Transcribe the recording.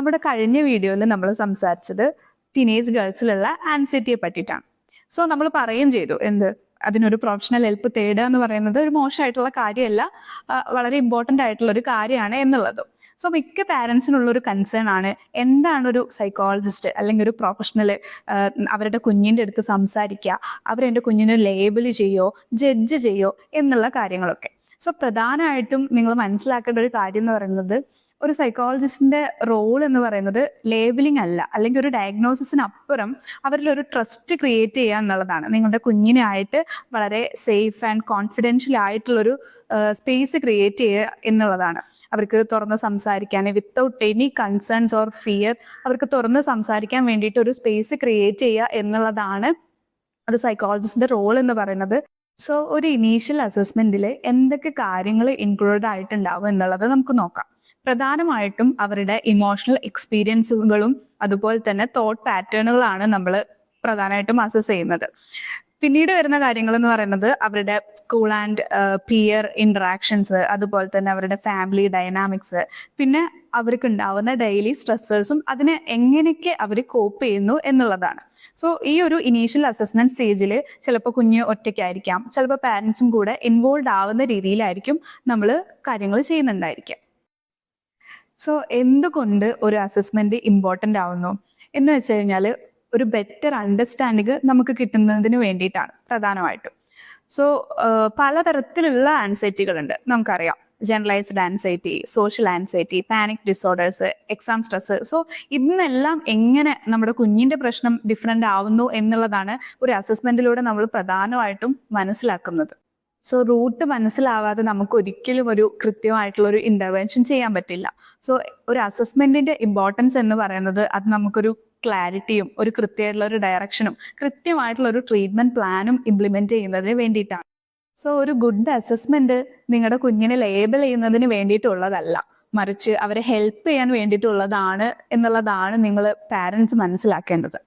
നമ്മുടെ കഴിഞ്ഞ വീഡിയോയിൽ നമ്മൾ സംസാരിച്ചത് ടീനേജ് ഗേൾസിലുള്ള ആൻസൈറ്റിയെ പറ്റിയിട്ടാണ്. സോ നമ്മൾ പറയുകയും ചെയ്തു അതിനൊരു പ്രൊഫഷണൽ ഹെൽപ്പ് തേടുക എന്ന് പറയുന്നത് ഒരു മോശമായിട്ടുള്ള കാര്യമല്ല, വളരെ ഇമ്പോർട്ടൻ്റ് ആയിട്ടുള്ള ഒരു കാര്യമാണ് എന്നുള്ളത്. സോ മിക്ക പാരൻസിനുള്ള ഒരു കൺസേൺ ആണ്, എന്താണ് ഒരു സൈക്കോളജിസ്റ്റ് അല്ലെങ്കിൽ ഒരു പ്രൊഫഷണൽ അവരുടെ കുഞ്ഞിൻ്റെ അടുത്ത് സംസാരിക്കുക, അവരെൻ്റെ കുഞ്ഞിനെ ലേബിൾ ചെയ്യോ ജഡ്ജ് ചെയ്യോ എന്നുള്ള കാര്യങ്ങളൊക്കെ. സോ പ്രധാനമായിട്ടും നിങ്ങൾ മനസ്സിലാക്കേണ്ട ഒരു കാര്യം എന്ന് പറയുന്നത്, ഒരു സൈക്കോളജിസ്റ്റിന്റെ റോൾ എന്ന് പറയുന്നത് ലേബിളിംഗ് അല്ല, അല്ലെങ്കിൽ ഒരു ഡയഗ്നോസിസിനപ്പുറം അവരിൽ ഒരു ട്രസ്റ്റ് ക്രിയേറ്റ് ചെയ്യുക എന്നുള്ളതാണ്. നിങ്ങളുടെ കുഞ്ഞിനെ ആയിട്ട് വളരെ സേഫ് ആൻഡ് കോൺഫിഡൻഷ്യൽ ആയിട്ടുള്ളൊരു സ്പേസ് ക്രിയേറ്റ് ചെയ്യുക എന്നുള്ളതാണ്. അവർക്ക് തുറന്ന് സംസാരിക്കാൻ, without any concerns or fear, അവർക്ക് തുറന്ന് സംസാരിക്കാൻ വേണ്ടിയിട്ട് ഒരു സ്പേസ് ക്രിയേറ്റ് ചെയ്യുക എന്നുള്ളതാണ് ഒരു സൈക്കോളജിസ്റ്റിന്റെ റോൾ എന്ന് പറയുന്നത്. സോ ഒരു ഇനീഷ്യൽ അസസ്മെന്റിൽ എന്തൊക്കെ കാര്യങ്ങൾ ഇൻക്ലൂഡഡ് ആയിട്ടുണ്ടാവും എന്നുള്ളത് നമുക്ക് നോക്കാം. പ്രധാനമായിട്ടും അവരുടെ ഇമോഷണൽ എക്സ്പീരിയൻസുകളും അതുപോലെ തന്നെ തോട്ട് പാറ്റേണുകളാണ് നമ്മൾ പ്രധാനമായിട്ടും അസസ് ചെയ്യുന്നത്. പിന്നീട് വരുന്ന കാര്യങ്ങൾ എന്ന് പറയുന്നത് അവരുടെ സ്കൂൾ ആൻഡ് പിയർ ഇന്ററാക്ഷൻസ്, അതുപോലെ തന്നെ അവരുടെ ഫാമിലി ഡൈനാമിക്സ്, പിന്നെ അവർക്ക് ഉണ്ടാവുന്ന ഡെയിലി സ്ട്രെസ്സേഴ്സും അതിനെ എങ്ങനെയൊക്കെ അവർ കോപ്പ് ചെയ്യുന്നു എന്നുള്ളതാണ്. സോ ഈ ഒരു ഇനീഷ്യൽ അസസ്മെന്റ് സ്റ്റേജിൽ ചിലപ്പോൾ കുഞ്ഞ് ഒറ്റയ്ക്കായിരിക്കാം, ചിലപ്പോൾ പാരൻസും കൂടെ ഇൻവോൾവ് ആവുന്ന രീതിയിലായിരിക്കും നമ്മൾ കാര്യങ്ങൾ ചെയ്യുന്നുണ്ടായിരിക്കുക. സോ എന്തുകൊണ്ട് ഒരു അസസ്മെന്റ് ഇമ്പോർട്ടൻ്റ് ആവുന്നു എന്ന് വെച്ച് കഴിഞ്ഞാൽ, ഒരു ബെറ്റർ അണ്ടർസ്റ്റാൻഡിങ് നമുക്ക് കിട്ടുന്നതിന് വേണ്ടിയിട്ടാണ് പ്രധാനമായിട്ടും. സോ പലതരത്തിലുള്ള ആൻസൈറ്റികളുണ്ട്, നമുക്കറിയാം. Generalised anxiety, social anxiety, panic disorders, exam stress. So ഇതിനെല്ലാം എങ്ങനെ നമ്മുടെ കുഞ്ഞിൻ്റെ പ്രശ്നം ഡിഫറെൻ്റ് ആവുന്നു എന്നുള്ളതാണ് ഒരു അസസ്മെന്റിലൂടെ നമ്മൾ പ്രധാനമായിട്ടും മനസ്സിലാക്കുന്നത്. സോ റൂട്ട് മനസ്സിലാവാതെ നമുക്ക് ഒരിക്കലും ഒരു കൃത്യമായിട്ടുള്ള ഒരു ഇന്റർവെൻഷൻ ചെയ്യാൻ പറ്റില്ല. സോ ഒരു അസസ്മെന്റിന്റെ ഇമ്പോർട്ടൻസ് എന്ന് പറയുന്നത് അത് നമുക്കൊരു ക്ലാരിറ്റിയും ഒരു കൃത്യമായിട്ടുള്ള ഒരു ഡയറക്ഷനും കൃത്യമായിട്ടുള്ള ഒരു ട്രീറ്റ്മെന്റ് പ്ലാനും ഇംപ്ലിമെന്റ് ചെയ്യുന്നതിന് വേണ്ടിയിട്ടാണ്. സോ ഒരു ഗുഡ് അസസ്മെന്റ് നിങ്ങളുടെ കുഞ്ഞിനെ ലേബൽ ചെയ്യുന്നതിന് വേണ്ടിയിട്ടുള്ളതല്ല, മറിച്ച് അവരെ ഹെൽപ്പ് ചെയ്യാൻ വേണ്ടിയിട്ടുള്ളതാണ് എന്നുള്ളതാണ് നിങ്ങൾ പാരൻസ് മനസ്സിലാക്കേണ്ടത്.